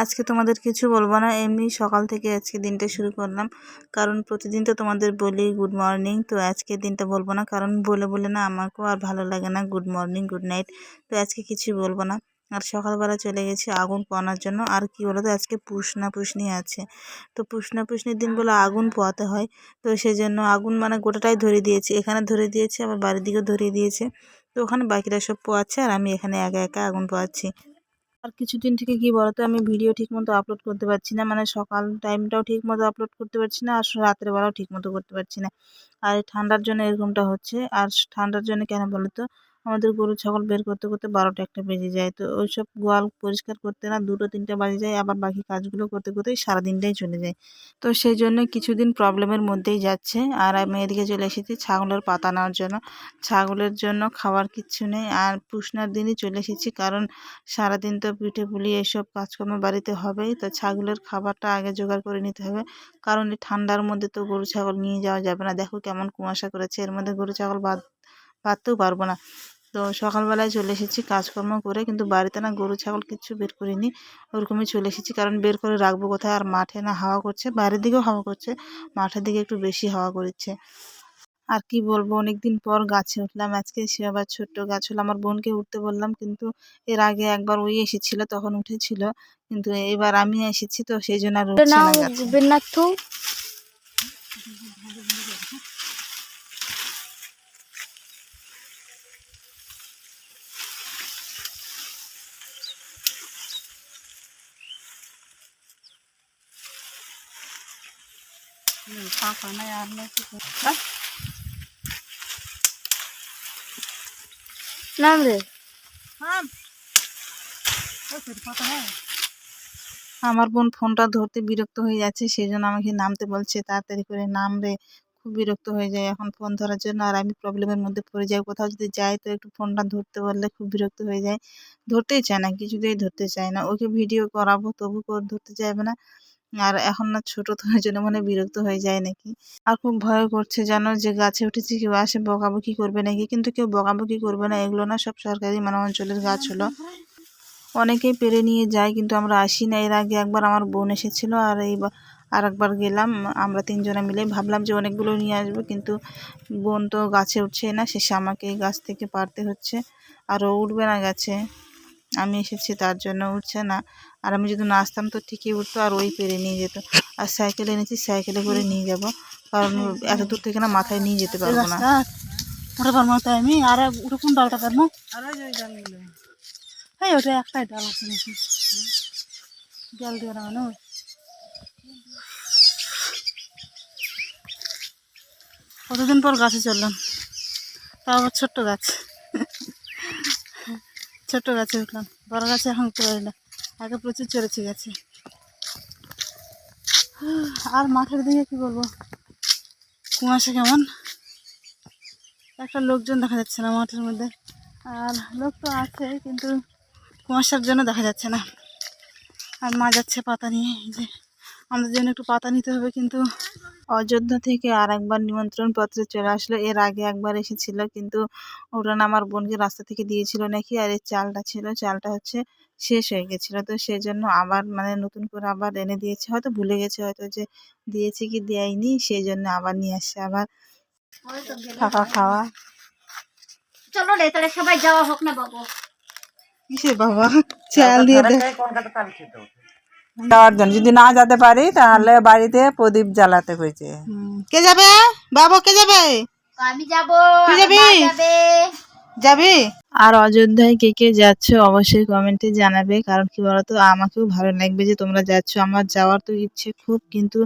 আজকে তোমাদের কিছু বলবো না, এমনি সকাল থেকে আজকে দিনটা শুরু করলাম। কারণ প্রতিদিন তো তোমাদের বলি গুড মর্নিং, তো আজকে দিনটা বলবো না, কারণ বলে বলে না আমাকেও আর ভালো লাগে না গুড মর্নিং গুড নাইট। তো আজকে কিছুই বলবো না। আর সকালবেলা চলে গেছি আগুন পোয়ানোর জন্য। আর কি বলো তো, আজকে পুষনা পুষনি আছে, তো পুষনা পুষনির দিন বলে আগুন পোয়াতে হয়। তো সেই জন্য আগুন মানে গোটাটাই ধরে দিয়েছি, এখানে ধরে দিয়েছে, আবার বাড়ির দিকেও ধরিয়ে দিয়েছে। তো ওখানে বাকিরা সব পোয়াচ্ছে আর আমি এখানে একা একা আগুন পোয়াচ্ছি। আর কিছুদিন থেকে কি বলতো, আমি ভিডিও ঠিক মতো আপলোড করতে পারছি না, মানে সকাল টাইমটাও ঠিক মতো আপলোড করতে পারছি না, আর রাতের বেলাও ঠিক মতো করতে পারছি না। আর এই ঠান্ডার জন্য এরকমটা হচ্ছে। আর ঠান্ডার জন্য কেন বলো তো, আমাদের গরু ছাগল বের করতে করতে 12টা 1টা বেজে যায়। তো ওইসব গোয়াল পরিষ্কার করতে না 2টো 3টে বাজে যায়, আবার বাকি কাজগুলো করতে করতেই সারাদিনটাই চলে যায়। তো সেই জন্য কিছুদিন প্রবলেমের মধ্যেই যাচ্ছে। আর আমি এদিকে চলে এসেছি ছাগলের পাতা নেওয়ার জন্য। ছাগলের জন্য খাবার কিচ্ছু নেই, আর পুষনার দিনই চলে এসেছি, কারণ সারাদিন তো পিঠে পুলি এসব কাজকর্ম বাড়িতে হবেই, তো ছাগলের খাবারটা আগে জোগাড় করে নিতে হবে। কারণ এই ঠান্ডার মধ্যে তো গরু ছাগল নিয়ে যাওয়া যাবে না, দেখো কেমন কুয়াশা করেছে, এর মধ্যে গরু ছাগল বাঁধতেও পারবো না। তো সকালবেলায় চলে এসেছি কাজকর্ম করে, কিন্তু বাড়িতে না গরু ছাগল কিচ্ছু বের করিনি, ওরকমই চলে এসেছি। কারণ বের করে রাখবো কোথায়, আর মাঠে না হাওয়া করছে, বাইরের দিকেও হাওয়া করছে, মাঠের দিকে একটু বেশি হাওয়া করছে। আর কি বলবো, অনেকদিন পর গাছে উঠলাম আজকে। সে আবার ছোট্ট গাছ হলো, আমার বোনকে উঠতে বললাম, কিন্তু এর আগে একবার ওই এসেছিল তখন উঠেছিল, কিন্তু এবার আমি এসেছি, তো সেই জন্য আর উঠছে না গাছে। नाम रे আমার বোন ফোনটা ধরতে বিরক্ত হয়ে যাচ্ছে, সেই জন্য আমাকে নামতে বলছে, তাড়াতাড়ি করে নাম রে। খুব বিরক্ত হয়ে যায় এখন ফোন ধরার জন্য, আর আমি প্রবলেমের মধ্যে পড়ে যাই। কোথাও যদি যাই তো একটু ফোনটা ধরতে বললে খুব বিরক্ত হয়ে যায়, ধরতেই চায় না, কিছুতেই ধরতে চায় না। ওকে ভিডিও করাবো তবু ধরতে চাইবে না। আর এখন না ছোট তো ওই জন্য মনে হয় বিরক্ত হয়ে যায় নাকি। আর খুব ভয় করছে জানো, যে গাছে উঠেছি কেউ আসে বকাবকি করবে নাকি, কিন্তু কেউ বকাবকি করবে না, এগুলো না সব সরকারি মানে অঞ্চলের গাছ হলো। অনেকেই পেরে নিয়ে যায়, কিন্তু আমরা আসি না। এর আগে একবার আমার বোন এসেছিল, আর আর একবার গেলাম, আমরা 3জনে মিলে ভাবলাম যে অনেকগুলো নিয়ে আসবো, কিন্তু বোন তো গাছে উঠছে না, শেষে আমাকে এই গাছ থেকে পারতে হচ্ছে। আর ও উঠবে না গাছে, আমি এসেছি তার জন্য উঠছে না। আর আমি যদি না আসতাম তো ঠিকই উঠতো, আর ওই পেরে নিয়ে যেত। আর সাইকেল এনেছি, সাইকেলে করে নিয়ে যাব, কারণ এত দূর থেকে না মাথায় নিয়ে যেতে পারবো না। ওটা পারবো তাই আমি আর ওটা কোন ডালটা পারবো? হ্যাঁ ওটা একটাই ডাল আছে নাকি, ডাল দিয়ে রাখানো। কতদিন পর গাছে চললাম, তাও আবার ছোট্ট গাছ। ছোট্ট গাছে উঠলাম, বড় গাছে এখন উঠতে পারি না, আগে প্রচুর চড়েছি গাছে। আর মাঠের দিকে কি বলবো, কুয়াশা কেমন, একটা লোকজন দেখা যাচ্ছে না মাঠের মধ্যে। আর লোক তো আছে, কিন্তু কুয়াশার জন্য দেখা যাচ্ছে না। আর মা যাচ্ছে পাতা নিয়ে, এই যে আমাদের জন্য একটু পাতা নিতে হবে। কিন্তু অযোধ্যা থেকে আর একবার নিমন্ত্রণ পত্র চলে আসলো, এর আগে একবার এসেছিল, কিন্তু ওটা না আমার বোনকে রাস্তা থেকে দিয়েছিল নাকি। আর এই চালটা ছিল, চালটা হচ্ছে শেষ হয়ে গেছিলো, তো সেই জন্য আবার মানে নতুন করে আবার এনে দিয়েছে, হয়তো ভুলে গেছে, হয়তো যে দিয়েছে কি দেয়নি, সেই জন্য আবার নিয়ে আসছে। আবার থাকা খাওয়া, চলো রে তাহলে সবাই যাওয়া হোক না বাবু। কিসে বাবা, চাল দিয়ে যাওয়ার জন্য। যদি না যেতে পারি তাহলে বাড়িতে প্রদীপ জ্বালাতে হয়েছে। কে যাবে বাবা, কে যাবে? আমি যাব। তুই যাবি? যাবি? আর অযোধ্যায় কে কে যাচ্ছ অবশ্যই কমেন্টে জানাবে, কারণ কি বলতো, আমাকেও ভালো লাগবে যে তোমরা যাচ্ছ। আমার যাওয়ার তো ইচ্ছে খুব, কিন্তু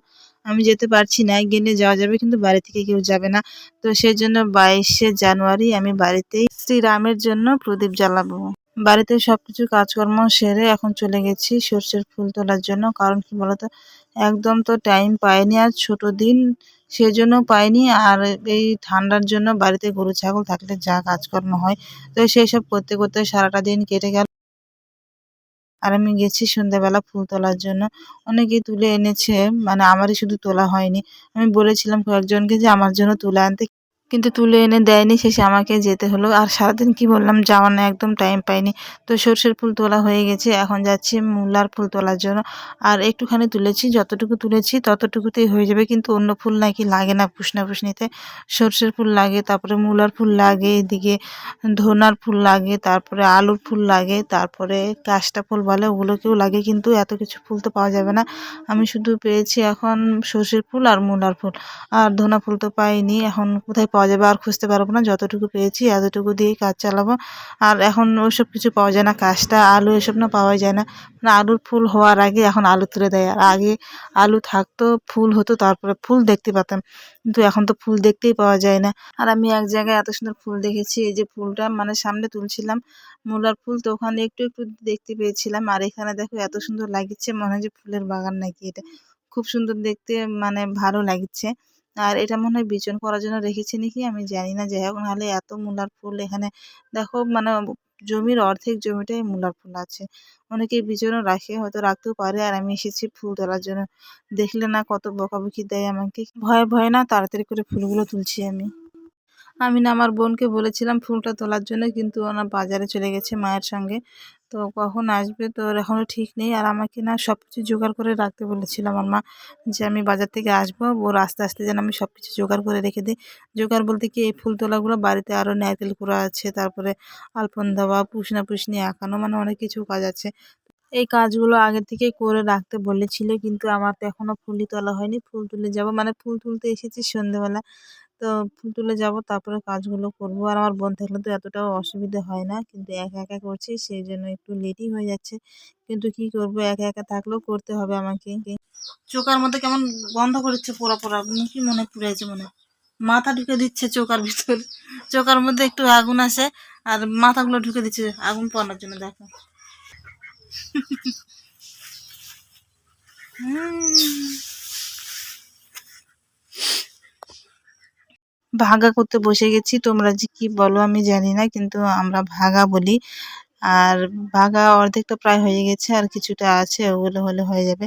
আমি যেতে পারছি না। গেলে যাওয়া যাবে, কিন্তু বাড়ি থেকে কেউ যাবে না। তো সেই জন্য 22শে জানুয়ারি আমি বাড়িতেই শ্রীরামের জন্য প্রদীপ জ্বালাবো। বাড়িতে সবকিছু কাজকর্ম সেরে এখন চলে গেছি সর্ষের ফুল তোলার জন্য। কারণ কি বলতো, একদম তো টাইম পাইনি, আর ছোট দিন সেজন্য পাইনি। আর এই ঠান্ডার জন্য বাড়িতে গরু ছাগল থাকলে যা কাজকর্ম হয়, তো সেই সব করতে করতে সারাটা দিন কেটে গেল। আর আমি গেছি সন্ধ্যাবেলা ফুল তোলার জন্য, অনেকেই তুলে এনেছে, মানে আমারই শুধু তোলা হয়নি। আমি বলেছিলাম কয়েকজনকে যে আমার জন্য তুলে আনতে, কিন্তু তুলে এনে দেয়নি, শেষে আমাকে যেতে হলো। আর সারাদিন কি বললাম, যাওয়ার না একদম টাইম পাইনি। তো সর্ষের ফুল তোলা হয়ে গেছে, এখন যাচ্ছি মূলার ফুল তোলার জন্য। আর একটুখানি তুলেছি, যতটুকু তুলেছি ততটুকুতেই হয়ে যাবে, কিন্তু অন্য ফুল নাকি লাগে না পুষ্নিতে। সর্ষের ফুল লাগে, তারপরে মূলার ফুল লাগে, এদিকে ধনার ফুল লাগে, তারপরে আলুর ফুল লাগে, তারপরে কাশটা ফুল বলে ওগুলোকেও লাগে, কিন্তু এত কিছু ফুল তো পাওয়া যাবে না। আমি শুধু পেয়েছি এখন সর্ষের ফুল আর মূলার ফুল, আর ধনা ফুল তো পাইনি। এখন কোথায় পাওয়া যাবে আর খুঁজতে পারবো না, যতটুকু পেয়েছি এতটুকু দিয়েই কাজ চালাবো। আর এখন ওইসব কিছু পাওয়া যায় না, কাশটা আলু এসব না পাওয়া যায় না। মানে আলুর ফুল হওয়ার আগে এখন আলু তুলে দেয়, আর আগে আলু থাকতো, ফুল হতো, তারপরে ফুল দেখতে পেতাম, কিন্তু এখন তো ফুল দেখতেই পাওয়া যায় না। আর আমি এক জায়গায় এত সুন্দর ফুল দেখেছি, এই যে ফুলটা মানে সামনে তুলছিলাম মূলার ফুল, তো ওখানে একটু একটু দেখতে পেয়েছিলাম। আর এখানে দেখো এত সুন্দর লাগছে, মনে হয় যে ফুলের বাগান নাকি এটা, খুব সুন্দর দেখতে, মানে ভালো লাগছে। আর এটা মনে হয় বিচন করার জন্য রেখেছি নাকি আমি জানি না, যাই হোক, নাহলে এত মূলার ফুল এখানে দেখো, মানে জমির অর্ধেক জমিটাই মূলার ফুল আছে। অনেকে বিচনও রাখে, হয়তো রাখতেও পারে। আর আমি এসেছি ফুল তোলার জন্য, দেখলে না কত বকাবকি দেয় আমাকে, ভয়ে ভয়ে না তাড়াতাড়ি করে ফুলগুলো তুলছি আমি। আমি না আমার বোনকে বলেছিলাম ফুলটা তোলার জন্য, কিন্তু ওনা বাজারে চলে গেছে মায়ের সঙ্গে। তো কখন আসবে তো ওর এখনও ঠিক নেই। আর আমাকে না সব কিছু জোগাড় করে রাখতে বলেছিল আমার মা, যে আমি বাজার থেকে আসবো, ওর আস্তে আস্তে যেন আমি সব কিছু জোগাড় করে রেখে দিই। জোগাড় বলতে কি, এই ফুল তোলাগুলো বাড়িতে আরও নারকেল কুড়া আছে, তারপরে আলপন দেওয়া, পুষনি আঁকানো, মানে অনেক কিছু কাজ আছে। এই কাজগুলো আগে থেকেই করে রাখতে বলেছিল, কিন্তু আমার তো এখনো ফুলই তোলা হয়নি। ফুল তুলে যাব, মানে ফুল তুলতে এসেছি সন্ধ্যেবেলা, তো ফুল তুলে যাব, তারপরে কাজগুলো করব। আর আমার বোন থাকলে তো এতটাও অসুবিধা হয় না, কিন্তু একা একা করছি সেই জন্য একটু লেটই হয়ে যাচ্ছে। কিন্তু কি করব, একা একা থাকলেও করতে হবে আমাকে। চোখের মধ্যে কেমন গন্ধ করছে, পোড়া পোড়া মুখি মনে পুড়েছে, মনে মাথা ঢুকে দিচ্ছে চোখের ভিতর, চোখের মধ্যে একটু আগুন আসে, আর মাথাগুলো ঢুকে দিচ্ছে আগুন পোড়ানোর জন্য, দেখো। ভাগা করতে বসে গেছি, তোমরা যে কি বলো আমি জানি না, কিন্তু আমরা ভাগা বলি। আর ভাগা অর্ধেকটা প্রায় হয়ে গেছে, আর কিছুটা আছে, ওগুলো হলে হয়ে যাবে।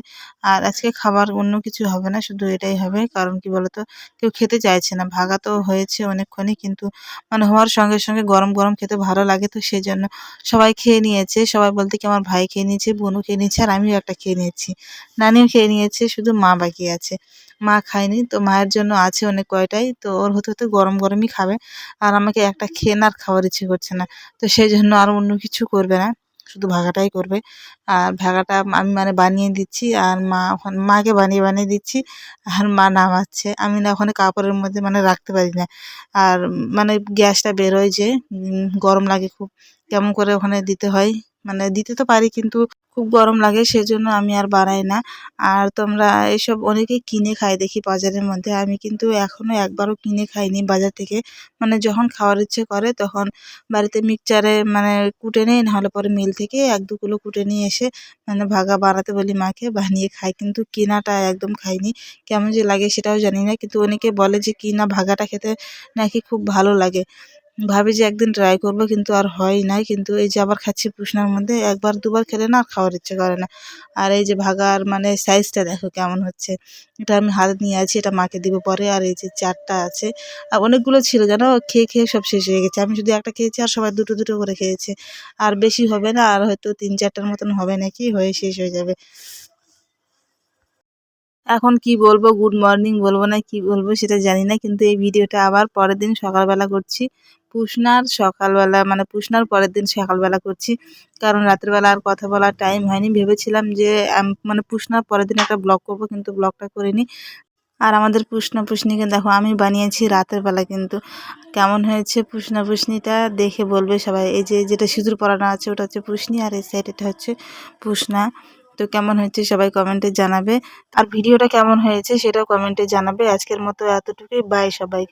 আর আজকে খাবার অন্য কিছু হবে না, শুধু এটাই হবে। কারণ কি বলতো, কেউ খেতে চাইছে না। ভাগা তো হয়েছে অনেকক্ষণই, কিন্তু মানে হওয়ার সঙ্গে সঙ্গে গরম গরম খেতে ভালো লাগে, তো সেই জন্য সবাই খেয়ে নিয়েছে। সবাই বলতে কি, আমার ভাই খেয়ে নিয়েছে, বোনও খেয়ে নিয়েছে, আর আমিও একটা খেয়ে নিয়েছি, নানিও খেয়ে নিয়েছে, শুধু মা বাকি আছে। মা খায়নি, তো মায়ের জন্য আছে অনেক কয়টাই, তো ওর হতে হতে গরম গরমই খাবে। আর আমাকে একটা খেয়ে না আর খাওয়ার ইচ্ছে করছে না, তো সেই জন্য আর অন্য কিছু করবে না, শুধু ভাগাটাই করবে। আর ভাগাটা আমি মানে বানিয়ে দিচ্ছি, আর মা ওখানে মাকে বানিয়ে বানিয়ে দিচ্ছি, আর মা নামাচ্ছে। আমি না ওখানে কাপড়ের মধ্যে মানে রাখতে পারি না। আর মানে গ্যাসটা বেরোয় যে, গরম লাগে খুব, কেমন করে ওখানে দিতে হয়, মানে দিতে তো পারি কিন্তু খুব গরম লাগে, সেজন্য আমি আর বানাই না। আর তোমরা এসব অনেকেই কিনে খায় দেখি বাজারের মধ্যে, আমি কিন্তু এখনো একবারও কিনে খাইনি বাজার থেকে। মানে যখন খাওয়ার ইচ্ছে করে তখন বাড়িতে মিক্সচারে মানে কুটে নেই, নাহলে পরে মিল থেকে 1-2 কিলো কুটে নিয়ে এসে মানে ভাগা বানাতে বলি মাকে, বানিয়ে খাই। কিন্তু কিনাটা একদম খাইনি, কেমন যে লাগে সেটাও জানি না। কিন্তু অনেকে বলে যে কিনা ভাগাটা খেতে নাকি খুব ভালো লাগে। ভাবি যে একদিন ট্রাই করব, কিন্তু আর হয় নাই। কিন্তু এই যে আবার খাচ্ছি পুষনার মধ্যে, একবার দুবার খেলে না আর খাওয়ার ইচ্ছে করে না। আর এই যে ভাগার মানে সাইজটা দেখো কেমন হচ্ছে, এটা আমি হাতে নিয়ে আছি, এটা মাকে দিব পরে। আর এই যে 4টা আছে, আর অনেকগুলো ছিল জানো, খেয়ে খেয়ে সব শেষ হয়ে গেছে। আমি শুধু একটা খেয়েছি, আর সবাই দুটো দুটো করে খেয়েছে। আর বেশি হবে না, আর হয়তো 3-4টার মতন হবে নাকি, হয়ে শেষ হয়ে যাবে। এখন কি বলবো, গুড মর্নিং বলবো না কি বলবো সেটা জানি না, কিন্তু এই ভিডিওটা আবার পরের দিন সকালবেলা করছি। পুষনার সকালবেলা, মানে পুষনার পরের দিন সকালবেলা করছি, কারণ রাতের বেলা আর কথা বলার টাইম হয়নি। ভেবেছিলাম যে মানে পুষনার পরের দিন একটা ব্লগ করব, কিন্তু ব্লগটা করিনি। আর আমাদের পুষনিকে দেখো আমি বানিয়েছি রাতের বেলা, কিন্তু কেমন হয়েছে পুষনিটা দেখে বলবে সবাই। এই যে যেটা সিঁদুর পরানো আছে ওটা হচ্ছে পুষনি, আর এই সাইড এটা হচ্ছে পুষনা। তো কেমন হয়েছে সবাই কমেন্টে জানাবে, আর ভিডিওটা কেমন হয়েছে সেটাও কমেন্টে জানাবে। আজকের মতো এতটুকুই, বাই সবাই।